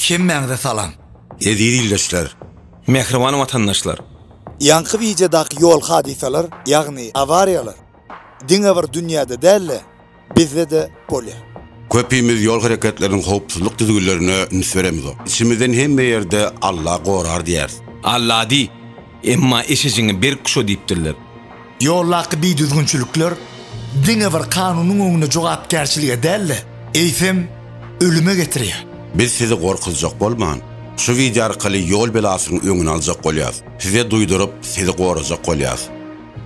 Kim meňze salam? Ezidi ildeşler, Mehriban vatandaşlar. Yankı videodaky yol hadisalar, ýagny awariyalar. Diňe bir dünýäde dälle, bizde de bolýar. köpimiz yol hareketlerinin howpsuzlyk düzgünlerine nisberemiz. İçimizden hemme ýerde Allah gorar diýär. Allah di. Emma eşejiňi bir kuşo diýipdirler. Yollaky bir düzgünçülükler, diňe bir kanunyň öňünde jogapkärçiligi dälle, eýsem ölüme getirýär. Biz sizi gorkuzjak bolman. Şu video arkaly yol belasynyň öňüni aljak bolýar. Size duýdurup, sizi gorajak bolýar.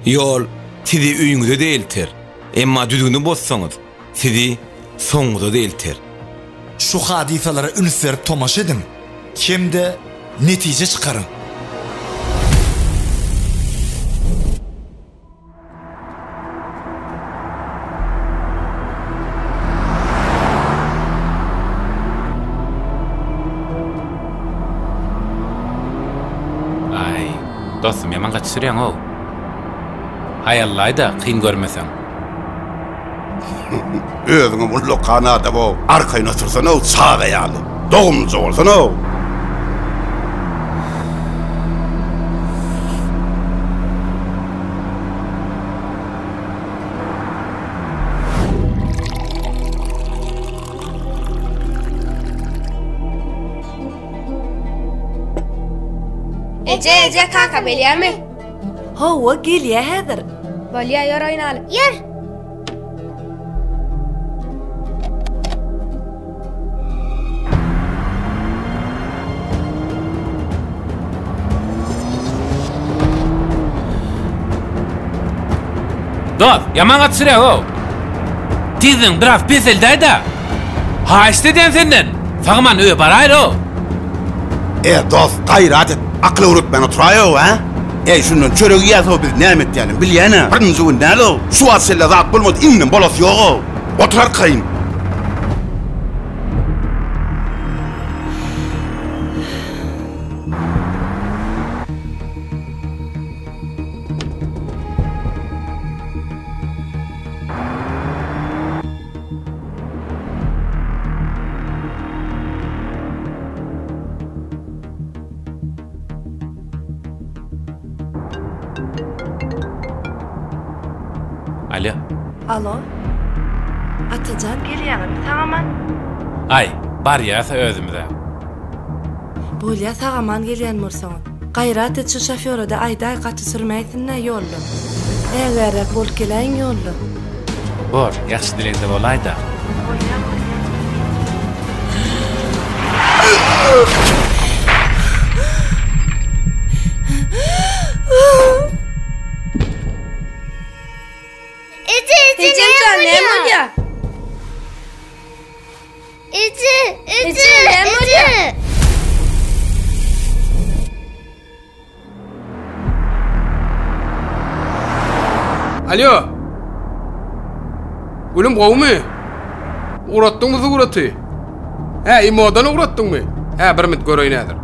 Yol sizi üýüňizde değiltir. Emma düzgünü bozsaňyz, sizi soňguda değiltir. Şu hadisalara üns berip tomaş edin. Kimde netije çıkarın. Ay, dostum yaman kaç sürüyorsun o. Hayallayı da kıyın görmesen. Özüňe mullu kanada bo, arkaýyna tursan o sağa ýaly. Dogumly bolsan o. Ece kaka belýär mi? Hawa gelýär häzir. Bolýar ýör oýnaly. Ýör. Dost, yaman kaç sürüyorsun o. Tizin biraz pis eldayda. Ha istedin senden. Fagman öýe barayr o. Dost, gaýrat et. Akly urup ben oturaýo, ha? Şundan çöregi ýazo biz nämet diýelim, bilýäne? Birinji gün nälo? Şu aselle zat bolmady, innen bolasy ýok. Oturar kayın. Alo. Alo. Atajan gelýär, sagaman. Ay, bar ýasa özümde. Bolýa sagaman gelýän bolsaň. Gaýrat et şu şoföre aýda gaty sürmäýsin-nä ýolly. Eger bol kelen ýolly. Bor, ýaxşy dilekde bolaýda. Ece ne bolýar? Ece ne bolýar? Alo. Gülüm gowmy? Uratdyňmy zuraty? Imodan uratdyňmy? Bir mit göreýin häzir.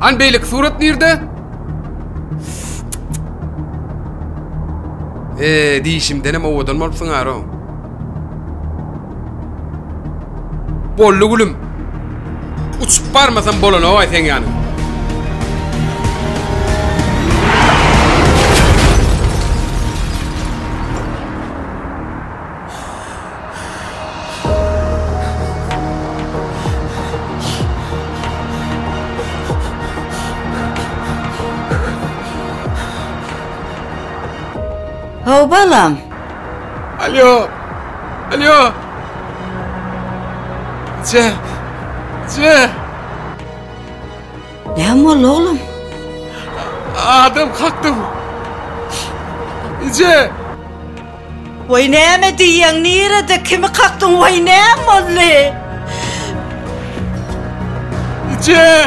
An beýlik surat nirde? Diýişimden hem owadan bolupsyň aro. Bollu gülüm. Uçup barmasam bolany o aýtsaň ýany. Haw balam. Alo. Ce. Näme bol oglum? Adam kalktım. Ce. Way näme diýen nirede kimi kakdyň way näme boldy? Ce.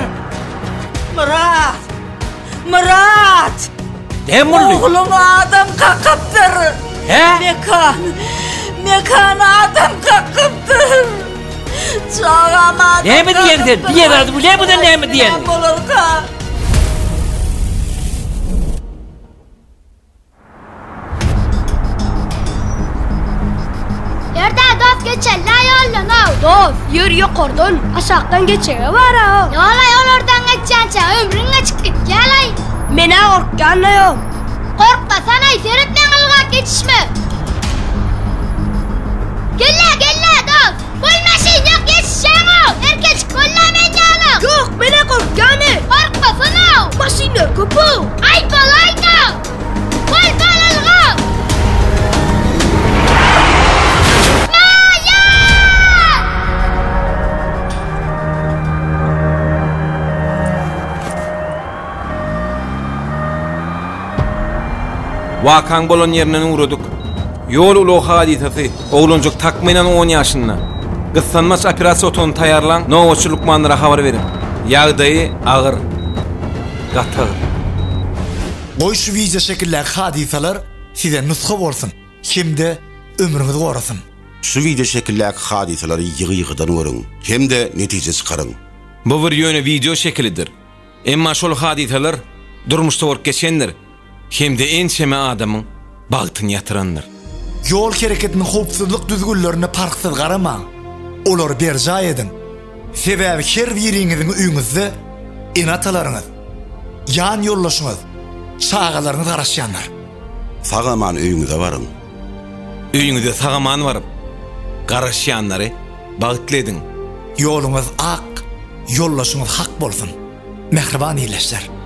Murat. Näme boldy? Oglum adam kakapdyr. Mekan adam kakapdyr. Çağama. Näme diýen sen? Biýer bu näme diýen? Bolarka. Yer yukarıdan, aşağıdan geçeye var ha. Yalay oradan geçeceğince ömrün geçip git yalay. Mene korkkan da yok. Korkma sana seyretten ılgak geçişme. Gelle dost. Bulmaşın yok geçişeceğim o. Herkes kolla beni alın. Yok mene korkkanı. Korkma sana. Maşinle kupu. Ay kolay da. Kol ılgak. Wakan bolan ýerinden uğradyk. Ýol uly hadisesi, ogluncuk takmynan 10 ýaşynda. Gyssanmaç operasiýa otony taýarlan, nowaçylyk mandyra habar berin. Ýagdaýy agyr. Gatar. Goý şu video şekilleri hadiseler size nusxa bolsun. Kimde ömrüňiz gorasyn. Şu video şekilläki hadiseleri ýygy-ýygydan görüň. Hem de netije çykaryň. Bu bir ýöne video şekilidir. Emma şol hadiseler durmuşda bolup geçendir. Hem de ençeme adamın bagtyny ýatyrandyr. Yol kereketinin hopsuzluk düzgünlerine parksız garama. Olar berja edin. Sebäbi her biriňiziň öýüňizde enatalaryňyz, ýan ýollaşyňyz, çağalaryňyz garaşýanlar. Sagaman öýüňize barın. Öýüňizde sagaman baryp, garaşýanlary bagtledin. Ýoluňyz ak, ýollaşyňyz hak bolsun. Mehriban iýleşler.